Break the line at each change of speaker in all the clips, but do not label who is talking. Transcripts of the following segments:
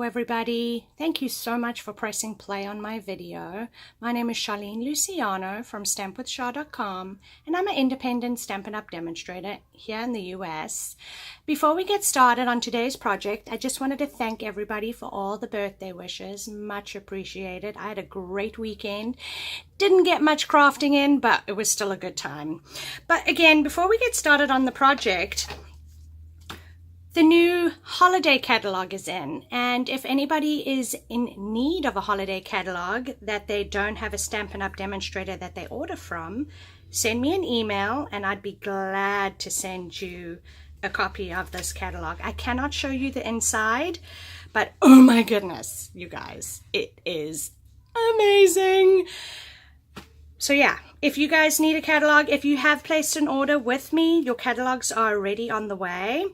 everybody. Thank you so much for pressing play on my video. My name is Charlene Luciano from stampwithshar.com, and I'm an independent Stampin' Up! Demonstrator here in the US. Before we get started on today's project, I just wanted to thank everybody for all the birthday wishes. Much appreciated. I had a great weekend. Didn't get much crafting in, but it was still a good time. But again, before we get started on the project, the new holiday catalog is in, and if anybody is in need of a holiday catalog that they don't have a Stampin' Up! Demonstrator that they order from, send me an email and I'd be glad to send you a copy of this catalog. I cannot show you the inside, but oh my goodness, you guys, it is amazing. So yeah, if you guys need a catalog, if you have placed an order with me, your catalogs are already on the way.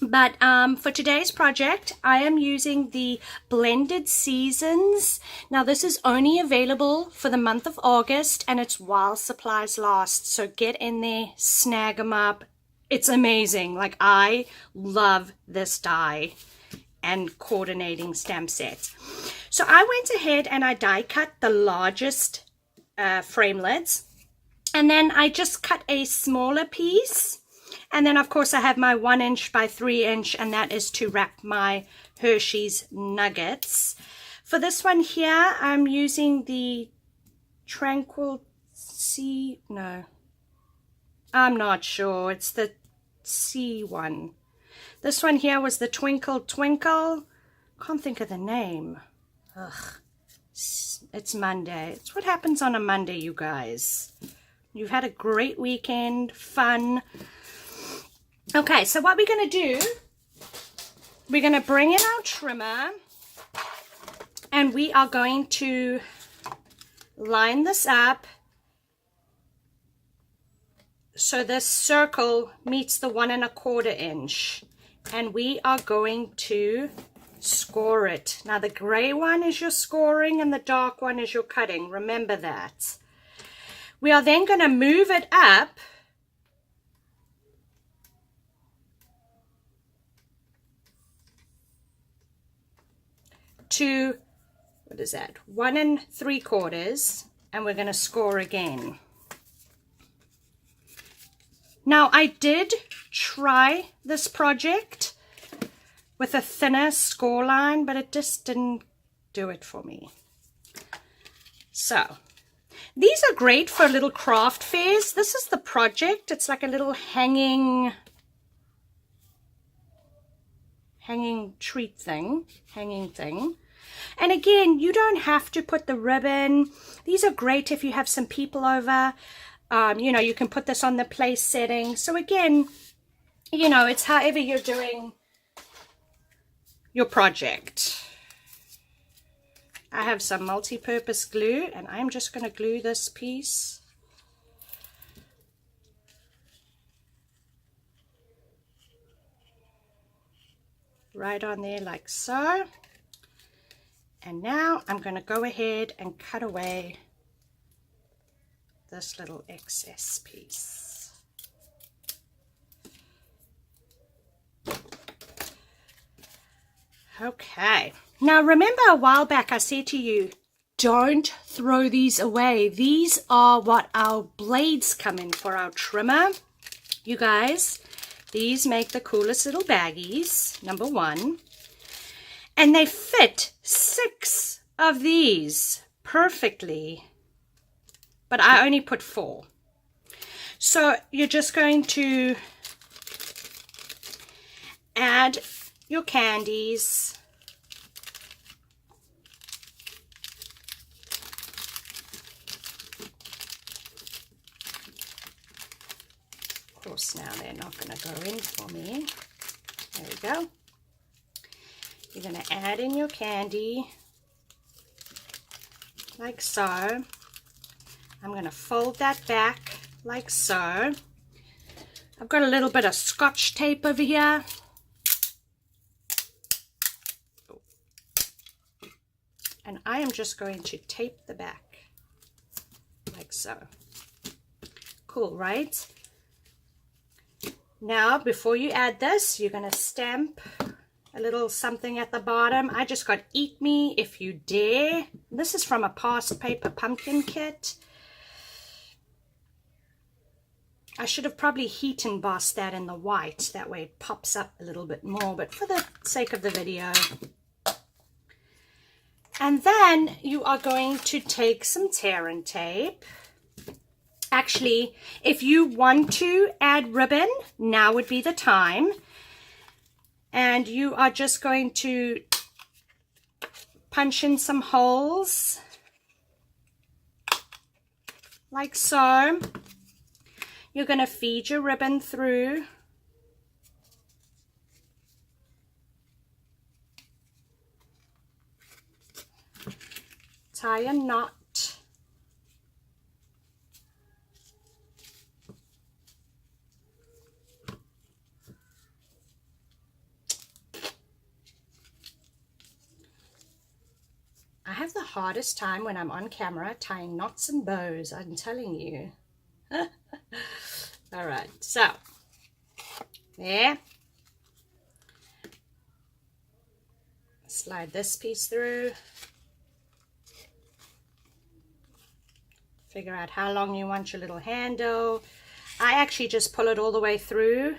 But for today's project, I am using the Blended Seasons. Now, this is only available for the month of August, and it's while supplies last. So get in there, snag them up. It's amazing. Like, I love this die and coordinating stamp sets. So I went ahead and I die cut the largest framelits, and then I just cut a smaller piece. And then, of course, I have my 1 inch by 3 inch, and that is to wrap my Hershey's Nuggets. For this one here, I'm using the Tranquil C, no, I'm not sure. It's the C one. This one here was the Twinkle Twinkle. Can't think of the name. Ugh, it's Monday. It's what happens on a Monday, you guys. You've had a great weekend, fun. Okay, so what we're going to do, we're going to bring in our trimmer, and we are going to line this up so this circle meets the 1 1/4 inch, and we are going to score it. Now, the gray one is your scoring and the dark one is your cutting. Remember that. We are then going to move it up to, what is that, 1 3/4, and we're going to score again. Now, I did try this project with a thinner score line, but it just didn't do it for me. So these are great for little craft fairs. This is the project. It's like a little hanging treat thing, hanging thing. And again, you don't have to put the ribbon. These are great if you have some people over. You know, you can put this on the place setting. So again, you know, it's however you're doing your project. I have some multi-purpose glue, and I'm just going to glue this piece. Right on there like so. And now I'm going to go ahead and cut away this little excess piece. Okay. Now remember a while back I said to you, don't throw these away. These are what our blades come in for, our trimmer. You guys, these make the coolest little baggies, number 1. And they fit 6 of these perfectly, but I only put 4. So you're just going to add your candies. Of course, now they're not going to go in for me. There we go. You're going to add in your candy like so. I'm going to fold that back like so. I've got a little bit of Scotch tape over here. And I am just going to tape the back like so. Cool, right? Now, before you add this, you're going to stamp a little something at the bottom. I just got Eat Me If You Dare. This is from a past paper pumpkin kit. I should have probably heat embossed that in the white. That way it pops up a little bit more, but for the sake of the video. And then you are going to take some tear and tape. Actually, if you want to add ribbon, now would be the time. And you are just going to punch in some holes, like so. You're going to feed your ribbon through. Tie a knot. I have the hardest time when I'm on camera tying knots and bows, I'm telling you. All right, so there. Slide this piece through. Figure out how long you want your little handle. I actually just pull it all the way through.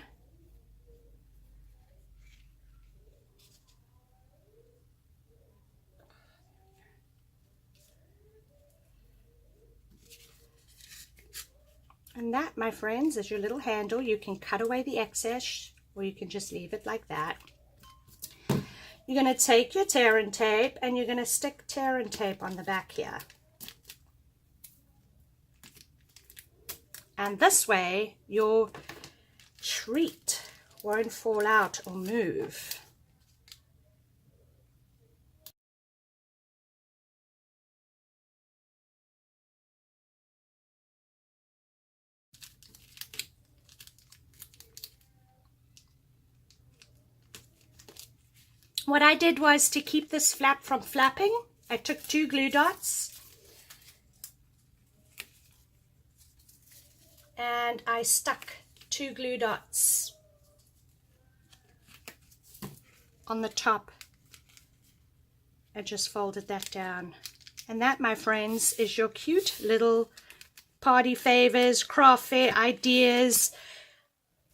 And that, my friends, is your little handle. You can cut away the excess, or you can just leave it like that. You're going to take your tear and tape, and you're going to stick tear and tape on the back here. And this way, your treat won't fall out or move. What I did was, to keep this flap from flapping, I took 2 glue dots and I stuck 2 glue dots on the top. I just folded that down. And that, my friends, is your cute little party favors, craft fair ideas.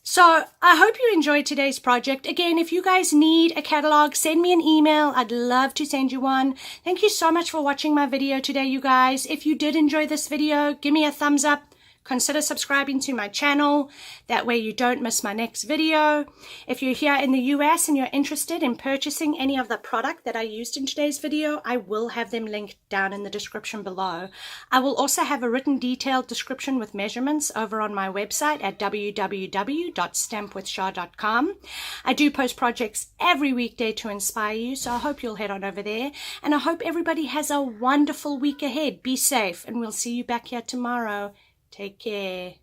So I hope you enjoyed today's project. Again, if you guys need a catalog, send me an email. I'd love to send you one. Thank you so much for watching my video today, you guys. If you did enjoy this video, give me a thumbs up. Consider subscribing to my channel. That way you don't miss my next video. If you're here in the US and you're interested in purchasing any of the product that I used in today's video, I will have them linked down in the description below. I will also have a written detailed description with measurements over on my website at www.stampwithshar.com. I do post projects every weekday to inspire you, so I hope you'll head on over there. And I hope everybody has a wonderful week ahead. Be safe, and we'll see you back here tomorrow. Take care.